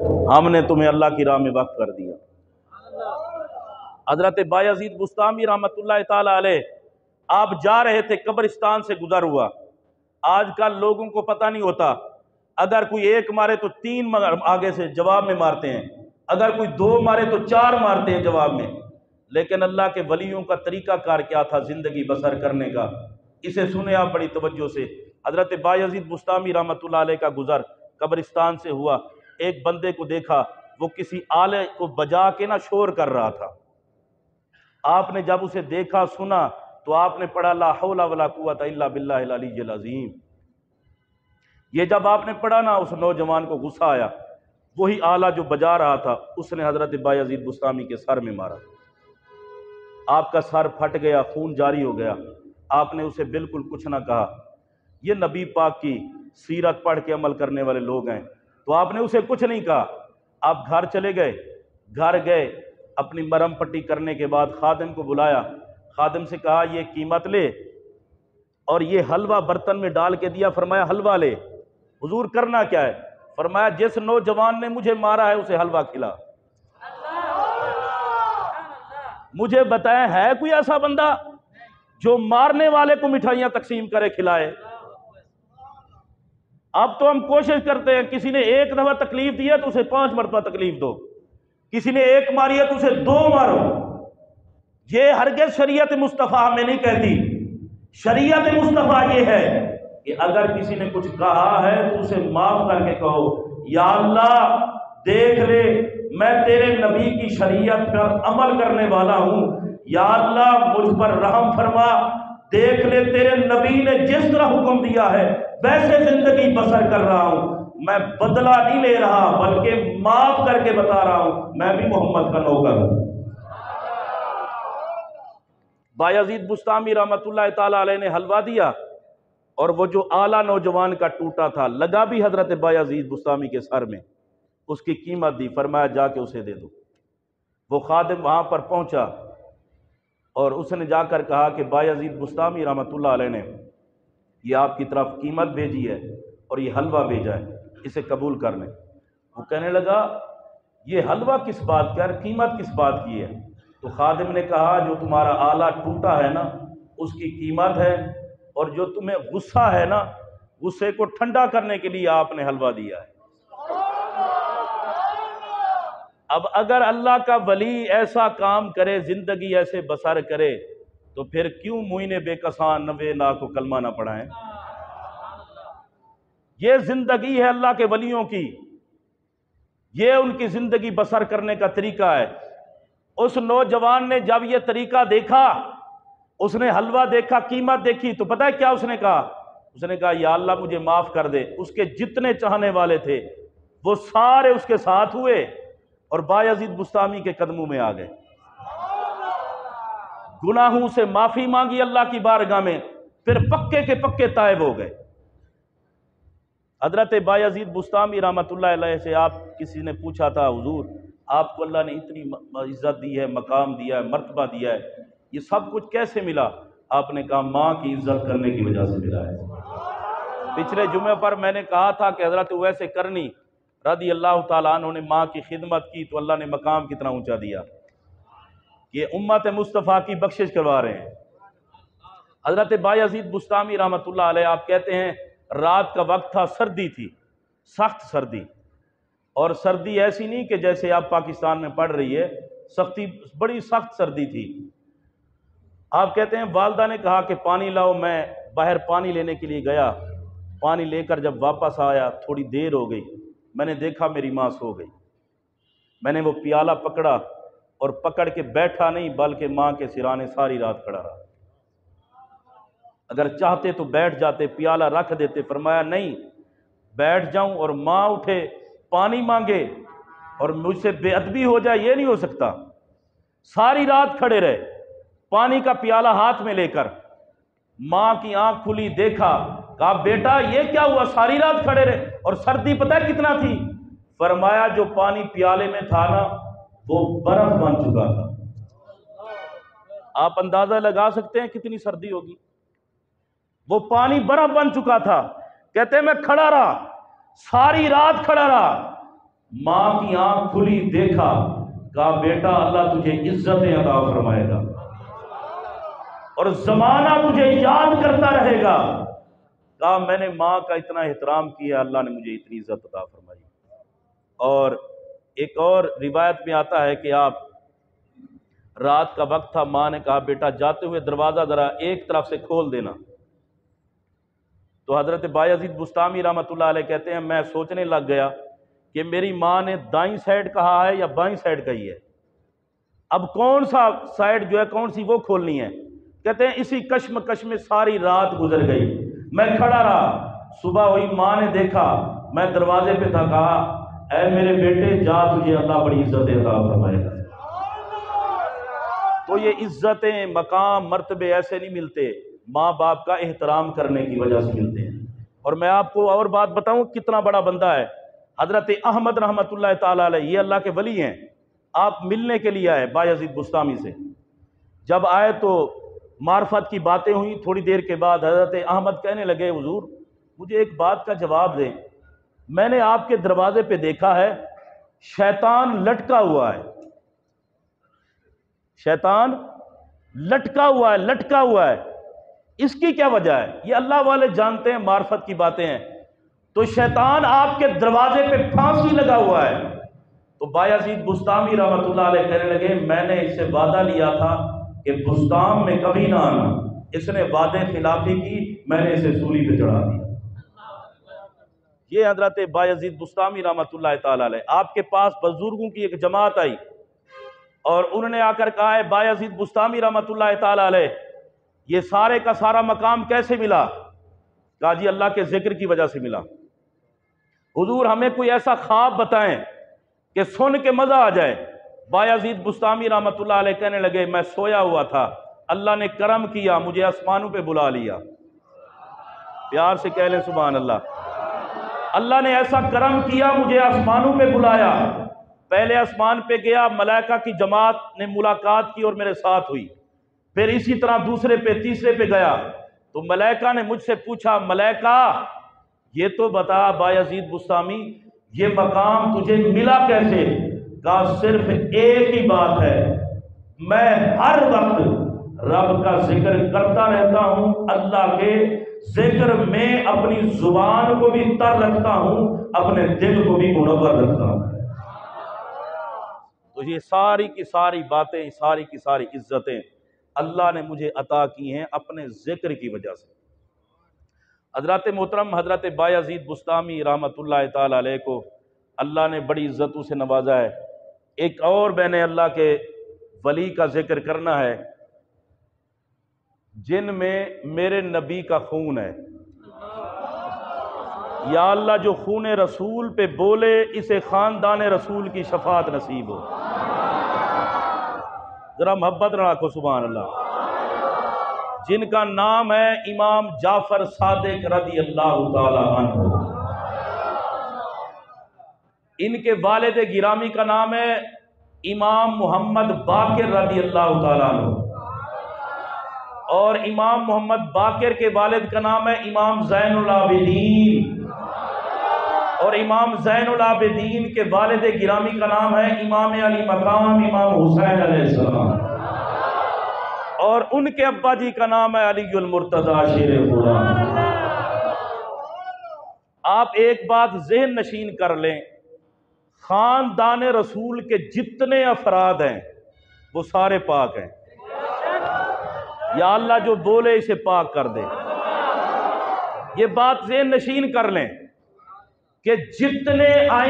हमने तुम्हें अल्लाह की राह में वक्फ कर दिया। हजरत बायजीद बुस्तामी रहमतुल्लाह ताला अलैह, आप जा रहे थे, कब्रिस्तान से गुजर हुआ। आजकल लोगों को पता नहीं होता, अगर कोई एक मारे तो तीन आगे से जवाब में मारते हैं, अगर कोई दो मारे तो चार मारते हैं जवाब में। लेकिन अल्लाह के वलियों का तरीका कार क्या था जिंदगी बसर करने का, इसे सुने आप बड़ी तवज्जो से। हजरत बायजीद बुस्तामी रहमतुल्लाह अलैह का गुजर कब्रिस्तान से हुआ। एक बंदे को देखा, वो किसी आले को बजा के ना शोर कर रहा था। आपने जब उसे देखा सुना तो आपने पढ़ा ला हौला वला कुव्वता इल्ला बिल्लाहिल अलीय्यिल अज़ीम। ये जब आपने पढ़ा ना, उस नौजवान को गुस्सा आया। वही आला जो बजा रहा था उसने हजरत बायजीद बुस्तामी के सर में मारा। आपका सर फट गया, खून जारी हो गया। आपने उसे बिल्कुल कुछ ना कहा। ये नबी पाक की सीरत पढ़ के अमल करने वाले लोग हैं, तो आपने उसे कुछ नहीं कहा। आप घर चले गए, घर गए, अपनी मरहम पट्टी करने के बाद खादिम को बुलाया। खादिम से कहा ये कीमत ले और ये हलवा बर्तन में डाल के दिया। फरमाया हलवा ले। हुजूर करना क्या है? फरमाया जिस नौजवान ने मुझे मारा है उसे हलवा खिला। मुझे बताया है कोई ऐसा बंदा जो मारने वाले को मिठाइयां तकसीम करे, खिलाए? अब तो हम कोशिश करते हैं, किसी ने एक दफा तकलीफ दी है तो उसे 5 मरतबा तकलीफ दो, किसी ने एक मारी है तो उसे 2 मारो। ये हरगिज़ शरीयत मुस्तफ़ा हमें नहीं कहती। शरीयत मुस्तफ़ा ये है कि अगर किसी ने कुछ कहा है तो उसे माफ करके कहो, या अल्लाह देख ले, मैं तेरे नबी की शरीयत पर अमल करने वाला हूं, या अल्लाह मुझ पर रहम फरमा, देख ले तेरे नबी ने जिस तरह हुक्म दिया है वैसे जिंदगी बसर कर रहा हूं। मैं बदला नहीं ले रहा बल्कि माफ करके बता रहा हूं मैं भी मोहम्मद का नौकर हूं। बायजीद बुस्तामी रहमतुल्लाह ताला अलैह ने हलवा दिया और वो जो आला नौजवान का टूटा था लगा भी हजरत बायजीद बुस्तामी के सर में, उसकी कीमत दी। फरमाया जाके उसे दे दो। वो खादिम वहां पर पहुंचा और उसने जाकर कहा कि बायजीद बुस्तामी रहमतुल्लाह अलैह ने ये आपकी तरफ कीमत भेजी है और ये हलवा भेजा है, इसे कबूल कर लें। वो कहने लगा ये हलवा किस बात का, कीमत किस बात की है? तो खादिम ने कहा जो तुम्हारा आला टूटा है ना उसकी कीमत है, और जो तुम्हें गुस्सा है ना, गुस्से को ठंडा करने के लिए आपने हलवा दिया है। अब अगर अल्लाह का वली ऐसा काम करे, जिंदगी ऐसे बसर करे, तो फिर क्यों मुइने बेकसान नवे ना को कलमा ना पढ़ाएं? ये जिंदगी है अल्लाह के वलियों की, ये उनकी जिंदगी बसर करने का तरीका है। उस नौजवान ने जब ये तरीका देखा, उसने हलवा देखा, कीमत देखी, तो पता है क्या उसने कहा? उसने कहा या अल्लाह मुझे माफ कर दे। उसके जितने चाहने वाले थे वो सारे उसके साथ हुए और बायजीद बुस्तामी के कदमों में आ गए। गुनाहों से माफी मांगी अल्लाह की बारगाह में, फिर पक्के के पक्के तायब हो गए। हजरत बायजीद बुस्तामी रहमतुल्लाह अलैह से आप किसी ने पूछा था, हुजूर आपको अल्लाह ने इतनी इज्जत दी है, मकाम दिया है, मर्तबा दिया है, ये सब कुछ कैसे मिला? आपने कहा माँ की इज्जत करने की वजह से मिला है। पिछले जुमे पर मैंने कहा था कि हजरत उवैस करनी रज़ी अल्लाह ताला अन्हु ने माँ की खिदमत की तो अल्लाह ने मकाम कितना ऊंचा दिया। ये उम्मत मुस्तफ़ा की बख्शिश करवा रहे हैं। हजरत बायजीद बुस्तामी रहमतुल्लाह अलैह, आप कहते हैं रात का वक्त था, सर्दी थी, सख्त सर्दी, और सर्दी ऐसी नहीं कि जैसे आप पाकिस्तान में पड़ रही है, सख्ती बड़ी सख्त सर्दी थी। आप कहते हैं वालदा ने कहा कि पानी लाओ। मैं बाहर पानी लेने के लिए गया, पानी लेकर जब वापस आया थोड़ी देर हो गई, मैंने देखा मेरी माँ सो गई। मैंने वो प्याला पकड़ा और पकड़ के बैठा नहीं बल्कि माँ के सिराने सारी रात खड़ा रहा। अगर चाहते तो बैठ जाते, प्याला रख देते। फरमाया नहीं, बैठ जाऊं और माँ उठे पानी मांगे और मुझसे बेअदबी हो जाए, ये नहीं हो सकता। सारी रात खड़े रहे, पानी का प्याला हाथ में लेकर। माँ की आंख खुली, देखा, कहा बेटा ये क्या हुआ? सारी रात खड़े रहे, और सर्दी पता है कितना थी? फरमाया जो पानी प्याले में था ना वो बर्फ बन चुका था। आप अंदाजा लगा सकते हैं कितनी सर्दी होगी। वो पानी बर्फ बन चुका था। कहते मैं खड़ा रहा, सारी रात खड़ा रहा, माँ की आंख खुली, देखा, कहा बेटा अल्लाह तुझे इज्जतें अता फरमाएगा और जमाना तुझे याद करता रहेगा। कहा मैंने माँ का इतना एहतराम किया, अल्लाह ने मुझे इतनी इज्जत अता फरमाई। और एक और रिवायत में आता है कि आप रात का वक्त था, माँ ने कहा बेटा जाते हुए दरवाज़ा ज़रा एक तरफ से खोल देना। तो हज़रत बायज़ीद बुस्तामी रहमतुल्लाह अलैह कहते हैं मैं सोचने लग गया कि मेरी माँ ने दाईं साइड कहा है या बाईं साइड कही है, अब कौन सा साइड जो है कौन सी वो खोलनी है। कहते हैं इसी कश्मकश में सारी रात गुजर गई, मैं खड़ा रहा। सुबह हुई, माँ ने देखा मैं दरवाजे पे था, कहा ऐ मेरे बेटे जा, तुझे अल्लाह बड़ी इज्जतें अता फरमाएगा। तो ये इज्जतें, मकाम, मर्तबे ऐसे नहीं मिलते, माँ बाप का एहतराम करने की वजह से मिलते हैं। और मैं आपको और बात बताऊं, कितना बड़ा बंदा है हजरत अहमद रहमतुल्लाह ताला अलैह, ये अल्लाह के वली हैं। आप मिलने के लिए आए बायज़ीद बुस्तामी से, जब आए तो मार्फत की बातें हुई। थोड़ी देर के बाद हजरत अहमद कहने लगे हुजूर मुझे एक बात का जवाब दें, मैंने आपके दरवाजे पे देखा है शैतान लटका हुआ है, शैतान लटका हुआ है, लटका हुआ है, इसकी क्या वजह है? ये अल्लाह वाले जानते हैं, मार्फत की बातें हैं। तो शैतान आपके दरवाजे पे फांसी लगा हुआ है। तो बायज़ीद बुस्तामी रहमतुल्लाह अलैह कहने लगे मैंने इससे वादा लिया था कि बुस्ताम में कभी ना आना, इसने वादे खिलाफी की, मैंने इसे सूली पे चढ़ा दिया। ये हजरत बायज़ीद बुस्तामी रहमतुल्लाह ताला अलैह, आपके पास बुजुर्गों की एक जमात आई और उन्होंने आकर कहा है बायज़ीद बुस्तामी रहमतुल्लाह ताला अलैह ये सारे का सारा मकाम कैसे मिला? कहा जी अल्लाह के जिक्र की वजह से मिला। हुजूर हमें कोई ऐसा ख्वाब बताएं कि सुन के मजा आ जाए। बायज़ीद बुस्तामी रहमतुल्लाह अलैह कहने लगे मैं सोया हुआ था, अल्लाह ने करम किया, मुझे आसमानों पे बुला लिया। प्यार से कह लें सुभान अल्लाह। अल्लाह ने ऐसा करम किया, मुझे आसमानों पे बुलाया। पहले आसमान पे गया, मलाइका की जमात ने मुलाकात की और मेरे साथ हुई। फिर इसी तरह दूसरे पे, तीसरे पे गया तो मलाइका ने मुझसे पूछा मलाइका ये तो बता बायज़ीद बुस्तामी ये मकाम तुझे मिला कैसे? कहा सिर्फ एक ही बात है, मैं हर वक्त रब का जिक्र करता रहता हूं, अल्लाह के जिक्र में अपनी जुबान को भी तर रखता हूं, अपने दिल को भी मुनव्वर रखता हूं। तो ये सारी की सारी बातें, सारी की सारी इज्जतें अल्लाह ने मुझे अता की हैं अपने जिक्र की वजह से। हजरत मोहतरम हजरत बायज़ीद बुस्तामी रहमतुल्लाह ताला अलैह को अल्लाह ने बड़ी इज्जतों से नवाजा है। एक और मैंने अल्लाह के वली का जिक्र करना है जिनमें मेरे नबी का खून है। या अल्लाह जो खून रसूल पे बोले इसे खानदान रसूल की शफात नसीब हो। जरा मोहब्बत रखो सुभान अल्लाह। जिनका नाम है इमाम जाफर सादिक रज़ी अल्लाह ताला अन्हु। इनके वालिद गिरामी का नाम है इमाम मोहम्मद बाकिर रज़ी अल्लाह ताला अन्हु और इमाम मोहम्मद बाकिर के वालिद का नाम है इमाम ज़ैनुल आबिदीन और इमाम ज़ैनुल आबिदीन के वालिद गिरामी का नाम है इमाम अली मकाम इमाम हुसैन अलैहिस्सलाम और उनके अब्बा जी का नाम है अलीउल मुर्तज़ा शेर खुदा। आप एक बात ज़हन नशीन कर लें, खानदान रसूल के जितने अफराद हैं वो सारे पाक हैं। या अल्लाह जो बोले इसे पाक कर दे। ये बात ज़हन नशीन कर लें कि जितने आइन